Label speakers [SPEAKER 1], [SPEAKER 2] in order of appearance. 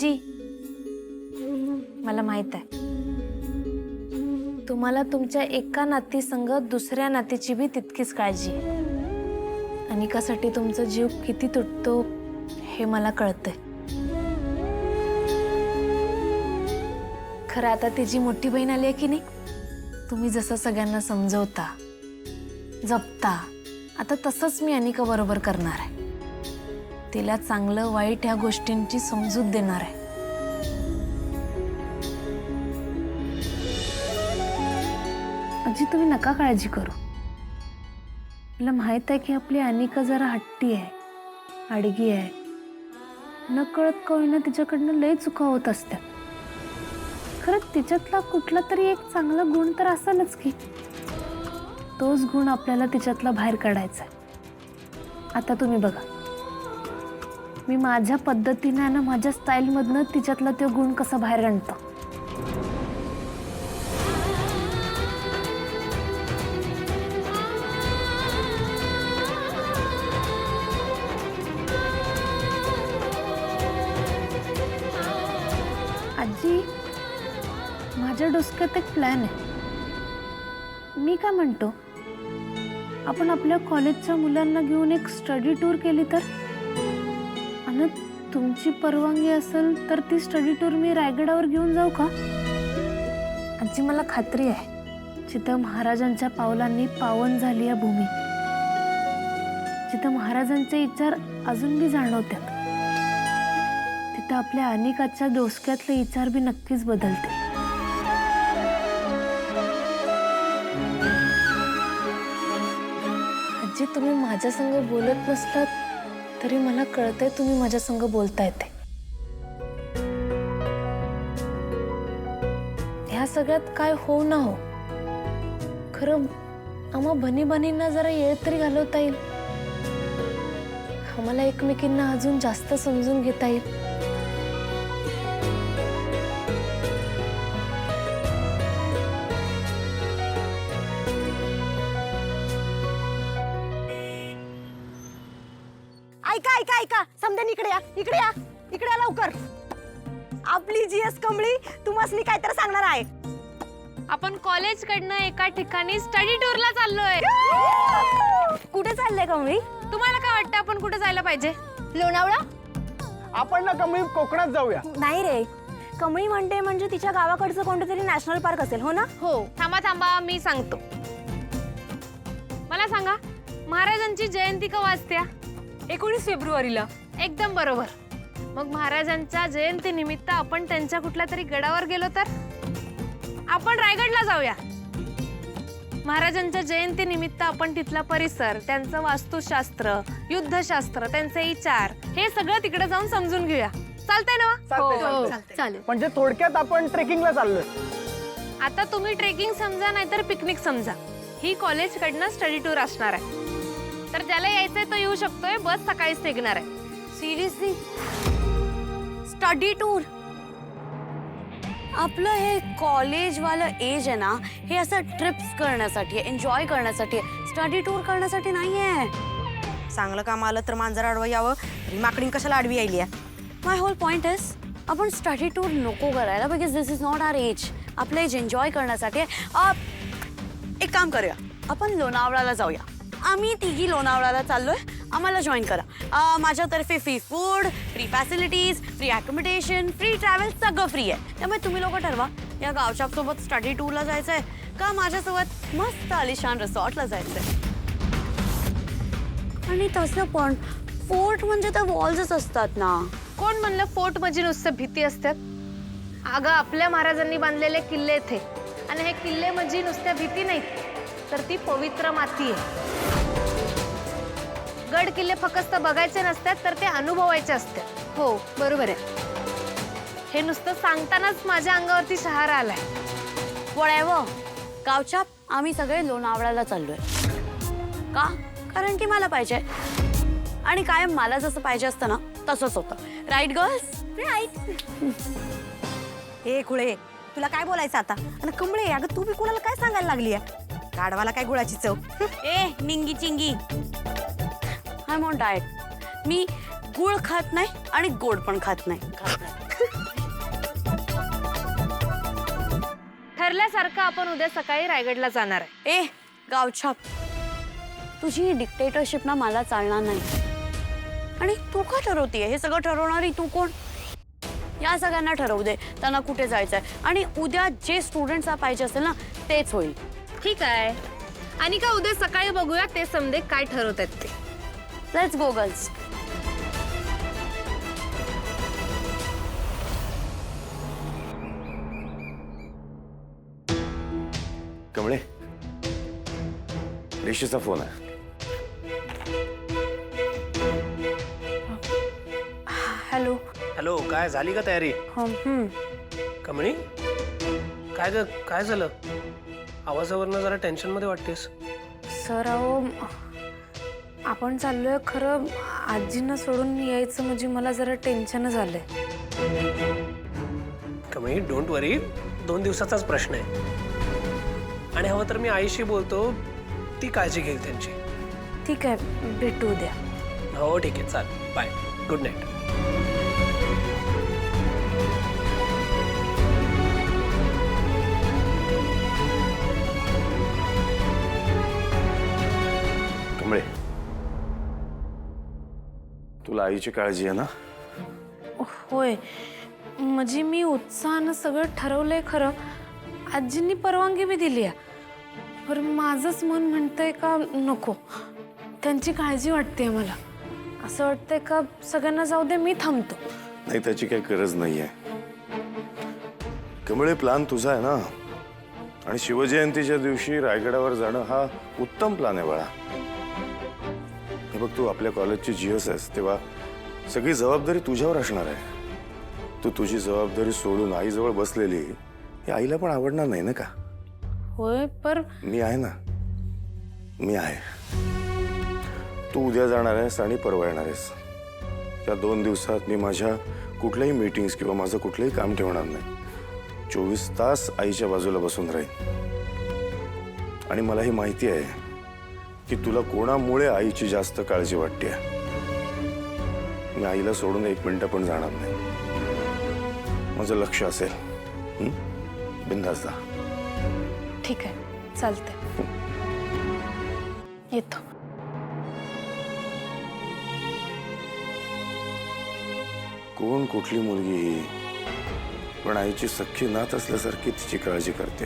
[SPEAKER 1] आजी, मला माहित आहे तुम्हाला तुमच्या एका नातीसंग दुसऱ्या नातीची बी तितकीच काळजी आहे. अनिकासाठी तुमचा जीव किती तुटतो हे मला कळतंय. खरं आता तिची मोठी बहीण आली आहे की नाही, तुम्ही जसं सगळ्यांना समजवता जपता आता तसंच मी अनिका बरोबर करणार आहे. तिला चांगलं वाईट ह्या गोष्टींची समजूत देणार आहे. आजी तुम्ही नका काळजी करू. मला माहित आहे की आपली अनिका जरा हट्टी आहे, अडगी आहे. नकळत का होईना तिच्याकडनं लय चुका होत असत्या. खरं तिच्यातला कुठला तरी एक चांगला गुण तर असेलच की. तोच गुण आपल्याला तिच्यातला बाहेर काढायचा आहे. आता तुम्ही बघा, मी माझ्या पद्धतीने आणि माझ्या स्टाईलमधनं तिच्यातला तो गुण कसा बाहेर आणतो. आजी, माझ्या डोसक्यात एक प्लॅन आहे. मी काय म्हणतो, आपण आपल्या कॉलेजच्या मुलांना घेऊन एक स्टडी टूर केली तर? आणि तुमची परवानगी असेल तर ती स्टडी टूर मी रायगडावर घेऊन जाऊ का? आजी मला खात्री आहे जिथं महाराजांच्या पावलांनी पावन झाली या भूमी, जिथं महाराजांचे विचार अजून बी जाणवतात, तिथं आपल्या अनिकाच्या डोसक्यातले विचार बी नक्कीच बदलते. आजी तुम्ही माझ्या संग बोलत नसलात तरी मला कळतंय तुम्ही माझ्या संग बोलताय ते. ह्या सगळ्यात काय हो ना हो, खरं आम्हा बनी बनींना जरा येळ तरी घालवता येईल. आम्हाला एकमेकींना अजून जास्त समजून घेता येईल.
[SPEAKER 2] ऐका ऐका ऐका, समजा इकडे या, इकडे या, इकडे या लवकर. आपली जीएस कमळी तुम्हाला काहीतरी सांगणार आहे.
[SPEAKER 1] आपण कॉलेज कडनं एका ठिकाणी स्टडी टूरला चाललोय.
[SPEAKER 2] कुठे चाललंय कमळी?
[SPEAKER 1] तुम्हाला काय वाटतं आपण कुठे जायला पाहिजे?
[SPEAKER 2] लोणावळा?
[SPEAKER 3] आपण ना कमी कोकणात जाऊया.
[SPEAKER 2] नाही रे, कमळी म्हणते म्हणजे तिच्या गावाकडचं कोणतं तरी नॅशनल पार्क असेल, हो ना?
[SPEAKER 1] हो. थांबा थांबा, मी सांगतो. मला सांगा, महाराजांची जयंती का वाजत्या?
[SPEAKER 2] 19 फेब्रुवारीला.
[SPEAKER 1] एकदम बरोबर. मग महाराजांच्या जयंती निमित्त आपण त्यांच्या कुठल्या तरी गडावर गेलो तर? आपण रायगडला जाऊया. महाराजांच्या जयंती निमित्त आपण तिथला परिसर, त्यांचं वास्तुशास्त्र, युद्धशास्त्र, त्यांचे विचार हे सगळं तिकडे जाऊन समजून घेऊया. चालतंय ना?
[SPEAKER 3] चालतंय.
[SPEAKER 1] चालेल.
[SPEAKER 3] म्हणजे थोडक्यात आपण ट्रेकिंगला चाललोय.
[SPEAKER 1] आता तुम्ही ट्रेकिंग समजा नाहीतर पिकनिक समजा, ही कॉलेज कडनं स्टडी टूर असणार आहे. तर ज्याला यायचंय तो येऊ शकतोय. बस सकाळीच निघणार आहे.
[SPEAKER 2] सिरियसली? Study tour? आपलं हे कॉलेजवालं एज आहे ना, हे असं ट्रिप्स करण्यासाठी, एन्जॉय करण्यासाठी, स्टडी टूर करण्यासाठी नाहीये.
[SPEAKER 4] चांगलं काम आलं तर मांजर आडवं यावं, तरी माकडीन कशाला आडवी यायली आहे?
[SPEAKER 2] माय होल पॉइंट इज, आपण स्टडी टूर नको करायला, because this is not our age. आपलं एज एन्जॉय करण्यासाठी. एक काम करूया, आपण लोणावळ्याला जाऊया. आम्ही तिघी लोणावळ्याला चाललोय, आम्हाला जॉईन करा. माझ्यातर्फे free food, free facilities, free accommodation, free travel, सगळं फ्री आहे. त्यामुळे तुम्ही लोक ठरवा, या गावच्या सोबत स्टडी टूरला जायचंय का माझ्यासोबत मस्त आलिशान रिसॉर्टला जायचंय. आणि तसं पण फोर्ट म्हणजे त्या वॉल्सच असतात ना.
[SPEAKER 1] कोण म्हणलं फोर्ट म्हणजे नुसतं भीती असतात? अगं आपल्या महाराजांनी बांधलेले किल्ले थे, आणि हे किल्ले म्हणजे नुसत्या भीती नाहीत, तर ती पवित्र माती आहे. गड किल्ले फक्त बघायचे नसतात, तर ते अनुभवायचे असतात.
[SPEAKER 2] हो बरोबर आहे.
[SPEAKER 1] हे नुसतं सांगतानाच माझ्या अंगावरती शहारा आलाय.
[SPEAKER 2] वळावं गावच्या आम्ही सगळे लोणावळ्याला चाललोय. का? कारण की मला पाहिजे, आणि कायम मला जसं पाहिजे असतं ना तसंच होतं. Right girls? राईट.
[SPEAKER 4] हे खुळे, तुला काय बोलायचं आता? आणि कमळे, अगं तू बी कोणाला काय सांगायला लागली आहे? गाढवाला काय गुळाची चव?
[SPEAKER 2] ए निंगी चिंगी, आय एम ऑन डाएट. मी गुळ खात नाही आणि गोड पण खात नाही.
[SPEAKER 1] ठरल्यासारखं आपण उद्या सकाळी रायगडला जाणार आहे.
[SPEAKER 2] ए गावछाप, तुझी ही डिक्टेटरशिप ना मला चालणार नाही. आणि तू का ठरवतीये? हे सगळं ठरवणारी तू कोण? या सगळ्यांना ठरवू दे त्यांना कुठे जायचंय, आणि उद्या जे स्टुडंट्सला पाहिजे असेल ना तेच होईल.
[SPEAKER 1] ठीक आहे. आणि का उद्या सकाळी बघूया ते समजे काय ठरवतात ते.
[SPEAKER 2] Let's go girls.
[SPEAKER 5] कमळे, ऋषीचा फोन आहे.
[SPEAKER 1] हॅलो.
[SPEAKER 6] हॅलो, काय झाली का तयारी? कमळी, काय झालं? आवाजावरनं जरा टेन्शन मध्ये वाटतेस.
[SPEAKER 1] सर अहो, आपण चाललोय खरं आजींना सोडून यायचं म्हणजे मला जरा टेन्शन झालंय.
[SPEAKER 6] कमळी, डोंट वरी, 2 दिवसाचाच प्रश्न आहे. आणि हवं तर मी आईशी बोलतो, ती काळजी घेईल त्यांची.
[SPEAKER 1] ठीक आहे, भेटू उद्या.
[SPEAKER 6] हो ठीक आहे, चाल, बाय, गुड नाईट.
[SPEAKER 5] कमळे, तुला आईची काळजी आहे ना?
[SPEAKER 1] होय, म्हणजे मी उत्साहानं सगळं ठरवलंय खरं. आजींनी परवानगी बी दिली आहे. पण माझंच मन म्हणतंय का नको, त्यांची काळजी वाटते मला. असं वाटतंय का सगळ्यांना जाऊ दे, मी थांबतो.
[SPEAKER 5] नाही, त्याची काही गरज नाहीये. कमळे, प्लान तुझा आहे ना. आणि शिवजयंतीच्या दिवशी रायगडावर जाणं हा उत्तम प्लान आहे बाळा. हे बघ, तू आपल्या कॉलेजची जीएस आहेस, तेव्हा सगळी जबाबदारी तुझ्यावर असणार आहे. तू तुझी जबाबदारी सोडून आईजवळ बसलेली हे आईला पण आवडणार नाही ना का?
[SPEAKER 1] होय, पर
[SPEAKER 5] मी आहे ना, मी आहे. तू उद्या जाणार आहेस आणि परवा येणार आहेस. या 2 दिवसात मी माझ्या कुठल्याही मीटिंग्स किंवा माझं कुठलंही काम ठेवणार नाही. 24 तास आईच्या बाजूला बसून राहील. आणि मला ही माहिती आहे की तुला कोणामुळे आईची जास्त काळजी वाटते. मी आईला सोडून 1 मिनिट पण जाणार नाही. माझं लक्ष असेल. बिंदास जा.
[SPEAKER 1] ठीक आहे, चालतंय. येतो.
[SPEAKER 5] कोण कुठली मुलगी पण आईची सख्खी नात असल्यासारखी तिची काळजी करते.